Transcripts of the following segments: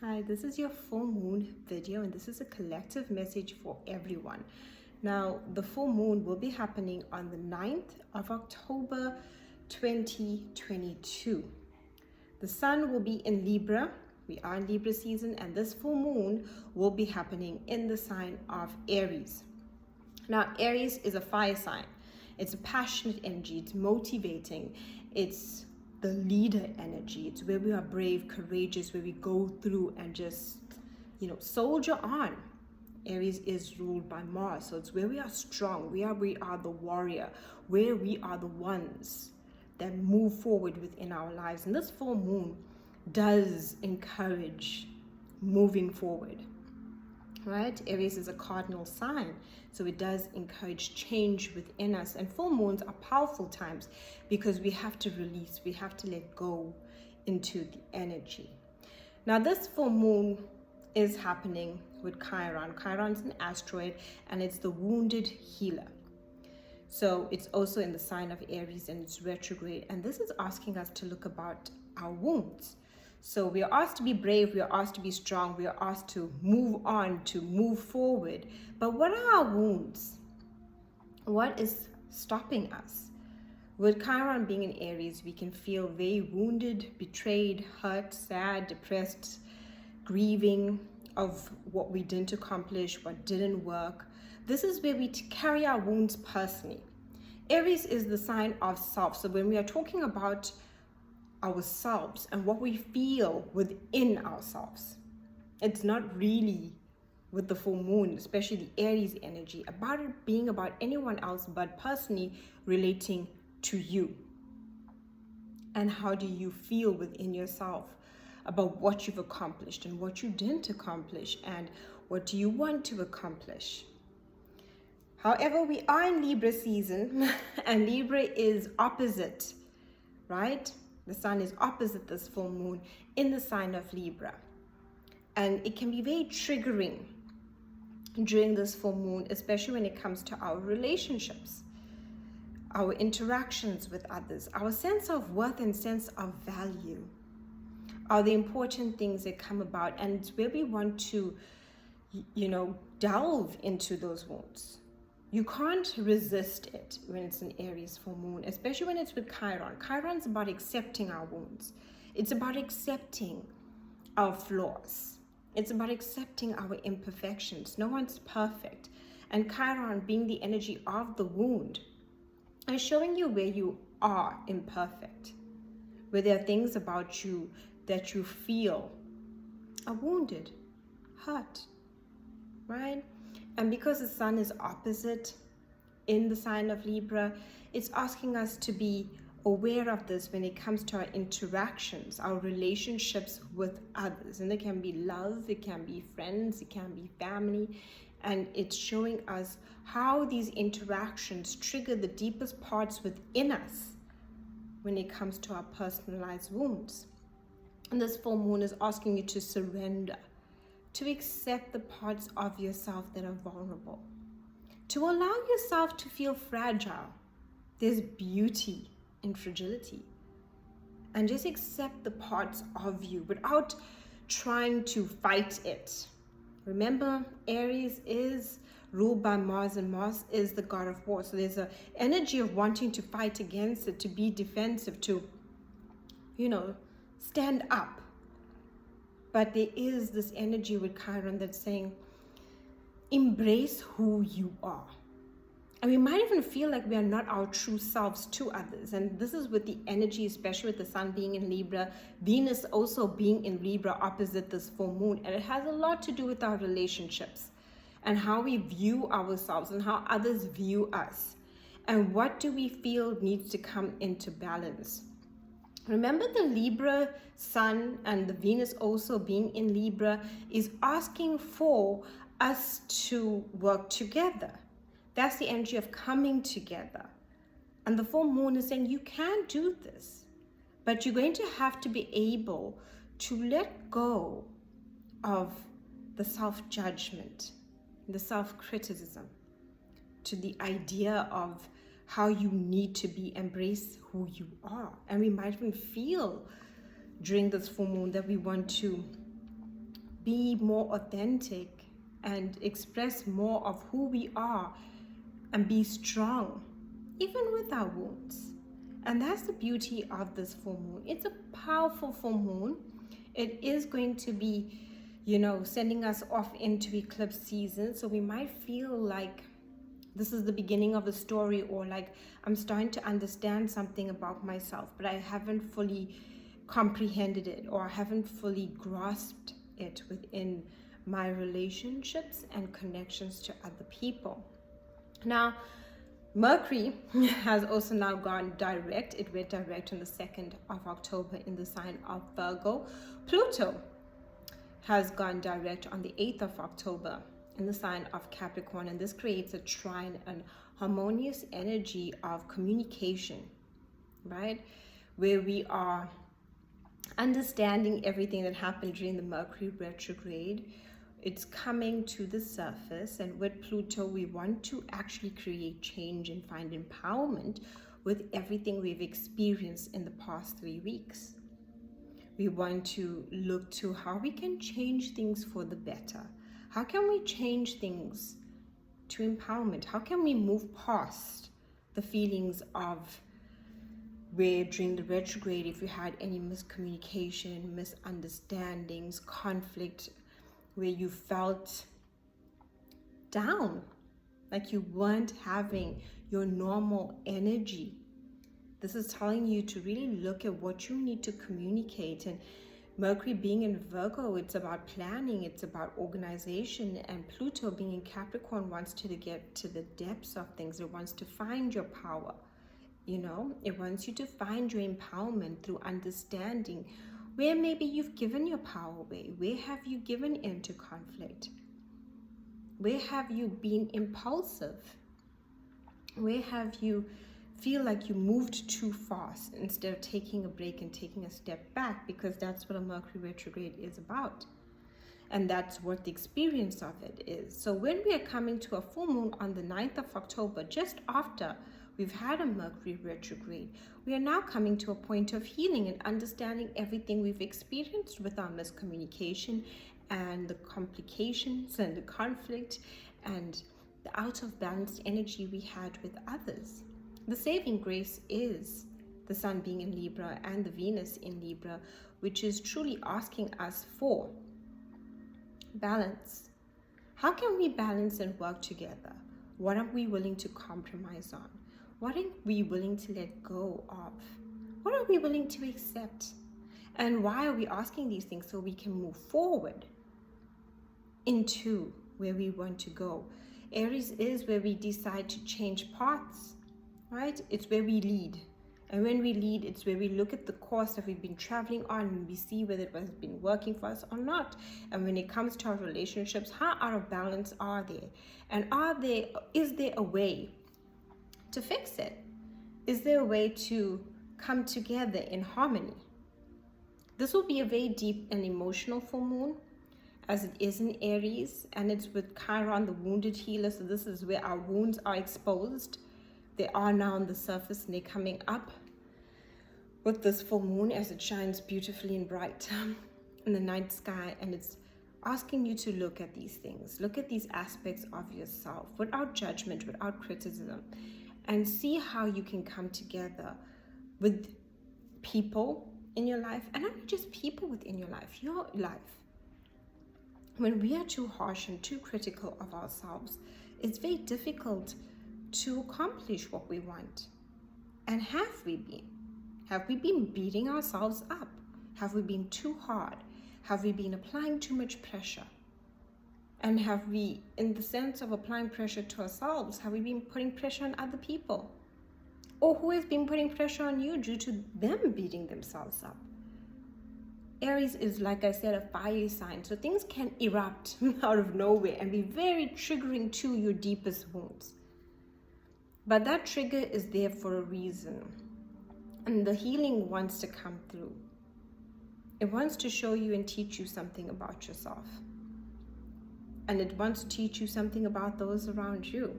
Hi, this is your full moon video, and this is a collective message for everyone. Now, the full moon will be happening on the 9th of October 2022. The sun will be in Libra. We are in Libra season, and this full moon will be happening in the sign of Aries. Now, Aries is a fire sign. It's a passionate energy. It's motivating. It's the leader energy. It's where we are brave, courageous, where we go through and just, soldier on. Aries is ruled by Mars, so it's where we are strong. We are the warrior, where we are the ones that move forward within our lives. And this full moon does encourage moving forward. Right? Aries is a cardinal sign, so it does encourage change within us. And full moons are powerful times because we have to release, we have to let go into the energy. Now, this full moon is happening with Chiron. Chiron's an asteroid, and it's the wounded healer. So it's also in the sign of Aries, and it's retrograde. And this is asking us to look about our wounds. So we are asked to be brave, we are asked to be strong, we are asked to move on, to move forward. But what are our wounds? What is stopping us? With Chiron being in Aries, we can feel very wounded, betrayed, hurt, sad, depressed, grieving of what we didn't accomplish, what didn't work. This is where we carry our wounds personally. Aries is the sign of self. So when we are talking about ourselves and what we feel within ourselves, it's not really with the full moon, especially the Aries energy, about it being about anyone else but personally relating to you. And how do you feel within yourself about what you've accomplished and what you didn't accomplish, and what do you want to accomplish? However, we are in Libra season and Libra is opposite, right? The sun is opposite this full moon in the sign of Libra. And it can be very triggering during this full moon, especially when it comes to our relationships, our interactions with others, our sense of worth and sense of value are the important things that come about. And it's where we want to, delve into those wounds. You can't resist it when it's an Aries full moon, especially when it's with Chiron. Chiron's about accepting our wounds. It's about accepting our flaws. It's about accepting our imperfections. No one's perfect. And Chiron, being the energy of the wound, is showing you where you are imperfect, where there are things about you that you feel are wounded, hurt, right? And because the sun is opposite in the sign of Libra, it's asking us to be aware of this when it comes to our interactions, our relationships with others. And it can be love, it can be friends, it can be family. And it's showing us how these interactions trigger the deepest parts within us when it comes to our personalized wounds. And this full moon is asking you to surrender, to accept the parts of yourself that are vulnerable, to allow yourself to feel fragile. There's beauty in fragility. And just accept the parts of you without trying to fight it. Remember, Aries is ruled by Mars, and Mars is the god of war. So there's an energy of wanting to fight against it, to be defensive, to, stand up. But there is this energy with Chiron that's saying, embrace who you are. And we might even feel like we are not our true selves to others. And this is with the energy, especially with the sun being in Libra, Venus also being in Libra opposite this full moon. And it has a lot to do with our relationships and how we view ourselves and how others view us. And what do we feel needs to come into balance? Remember, the Libra sun and the Venus also being in Libra is asking for us to work together. That's the energy of coming together. And the full moon is saying you can do this, but you're going to have to be able to let go of the self-judgment, the self-criticism, to the idea of how you need to be, embrace who you are. And we might even feel during this full moon that we want to be more authentic and express more of who we are and be strong, even with our wounds. And that's the beauty of this full moon. It's a powerful full moon. It is going to be, sending us off into eclipse season. So we might feel like this is the beginning of a story, or like I'm starting to understand something about myself, but I haven't fully comprehended it, or I haven't fully grasped it within my relationships and connections to other people. Now, Mercury has also now gone direct. It went direct on the 2nd of October in the sign of Virgo. Pluto has gone direct on the 8th of October in the sign of Capricorn, and this creates a trine, an harmonious energy of communication, right? Where we are understanding everything that happened during the Mercury retrograde. It's coming to the surface, and with Pluto, we want to actually create change and find empowerment with everything we've experienced in the past 3 weeks. We want to look to how we can change things for the better. How can we change things to empowerment? How can we move past the feelings of where during the retrograde, if you had any miscommunication, misunderstandings, conflict, where you felt down, like you weren't having your normal energy. This is telling you to really look at what you need to communicate. And Mercury being in Virgo, it's about planning, it's about organization, and Pluto being in Capricorn wants to get to the depths of things. It wants to find your power, it wants you to find your empowerment through understanding where maybe you've given your power away. Where have you given into conflict? Where have you been impulsive? Where have you feel like you moved too fast instead of taking a break and taking a step back? Because that's what a Mercury retrograde is about. And that's what the experience of it is. So when we are coming to a full moon on the 9th of October, just after we've had a Mercury retrograde, we are now coming to a point of healing and understanding everything we've experienced with our miscommunication and the complications and the conflict and the out of balance energy we had with others. The saving grace is the Sun being in Libra and the Venus in Libra, which is truly asking us for balance. How can we balance and work together? What are we willing to compromise on? What are we willing to let go of? What are we willing to accept? And why are we asking these things? So we can move forward into where we want to go. Aries is where we decide to change paths, right? It's where we lead. And when we lead, it's where we look at the course that we've been traveling on and we see whether it has been working for us or not. And when it comes to our relationships, how out of balance are they? And is there a way to fix it? Is there a way to come together in harmony? This will be a very deep and emotional full moon, as it is in Aries, and it's with Chiron, the wounded healer. So this is where our wounds are exposed. They are now on the surface and they're coming up with this full moon as it shines beautifully and bright in the night sky. And it's asking you to look at these things, look at these aspects of yourself without judgment, without criticism, and see how you can come together with people in your life, and not just people within your life, your life. When we are too harsh and too critical of ourselves, it's very difficult to accomplish what we want. And have we been? Have we been beating ourselves up? Have we been too hard? Have we been applying too much pressure? And have we, in the sense of applying pressure to ourselves, have we been putting pressure on other people? Or who has been putting pressure on you due to them beating themselves up? Aries is, like I said, a fire sign, so things can erupt out of nowhere and be very triggering to your deepest wounds. But that trigger is there for a reason, and the healing wants to come through. It wants to show you and teach you something about yourself, and it wants to teach you something about those around you.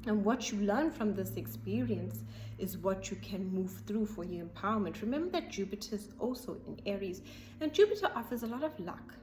And what you learn from this experience is what you can move through for your empowerment. Remember that Jupiter is also in Aries, and Jupiter offers a lot of luck.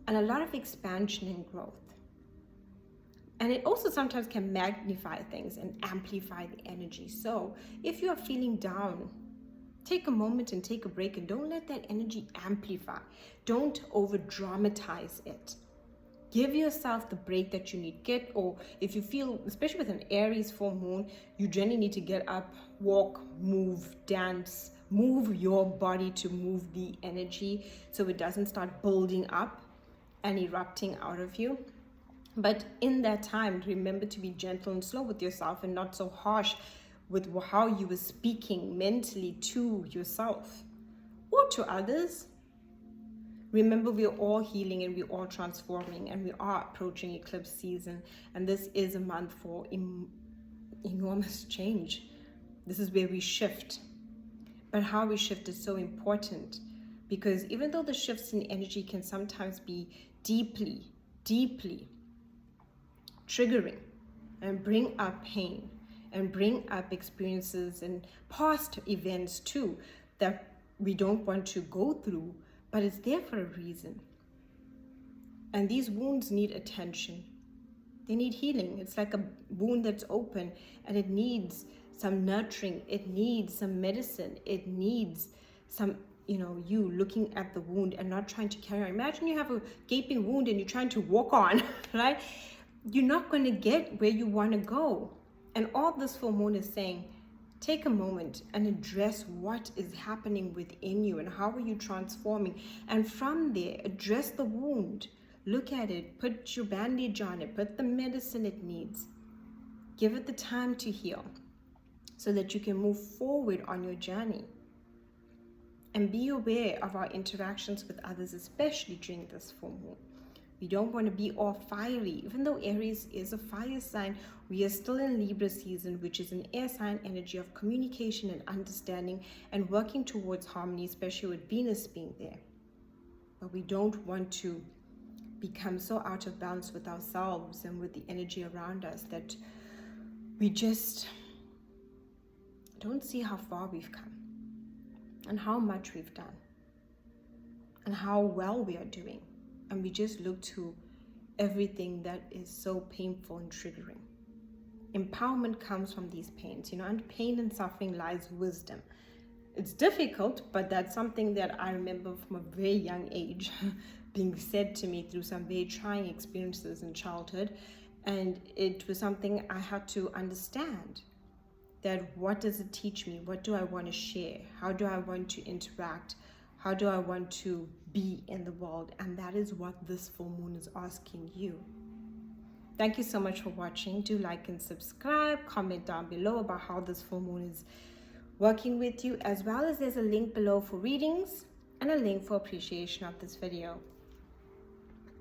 and a lot of expansion and growth. And it also sometimes can magnify things and amplify the energy. So if you are feeling down, take a moment and take a break, and don't let that energy amplify. Don't over dramatize it. Give yourself the break that you need. Or if you feel, especially with an Aries full moon, you generally need to get up, walk, move, dance, move your body to move the energy so it doesn't start building up and erupting out of you. But in that time, remember to be gentle and slow with yourself and not so harsh with how you were speaking mentally to yourself or to others. Remember, we're all healing and we're all transforming, and we are approaching eclipse season. And this is a month for enormous change. This is where we shift. But how we shift is so important, because even though the shifts in energy can sometimes be deeply, deeply triggering and bring up pain and bring up experiences and past events too that we don't want to go through, but it's there for a reason. And these wounds need attention. They need healing. It's like a wound that's open, and it needs some nurturing. It needs some medicine. It needs some, you looking at the wound and not trying to carry on. Imagine you have a gaping wound and you're trying to walk on, right? You're not going to get where you want to go. And all this full moon is saying, take a moment and address what is happening within you and how are you transforming. And from there, address the wound. Look at it, put your bandage on it, put the medicine it needs. Give it the time to heal so that you can move forward on your journey. And be aware of our interactions with others, especially during this full moon. We don't want to be all fiery. Even though Aries is a fire sign, we are still in Libra season, which is an air sign energy of communication and understanding and working towards harmony, especially with Venus being there. But we don't want to become so out of balance with ourselves and with the energy around us that we just don't see how far we've come and how much we've done and how well we are doing. And we just look to everything that is so painful and triggering. Empowerment comes from these pains, and pain and suffering lies wisdom. It's difficult, but that's something that I remember from a very young age being said to me through some very trying experiences in childhood. And it was something I had to understand, that what does it teach me? What do I want to share? How do I want to interact? How do I want to be in the world? And that is what this full moon is asking you. Thank you so much for watching. Do like and subscribe. Comment down below about how this full moon is working with you, as well as there's a link below for readings and a link for appreciation of this video.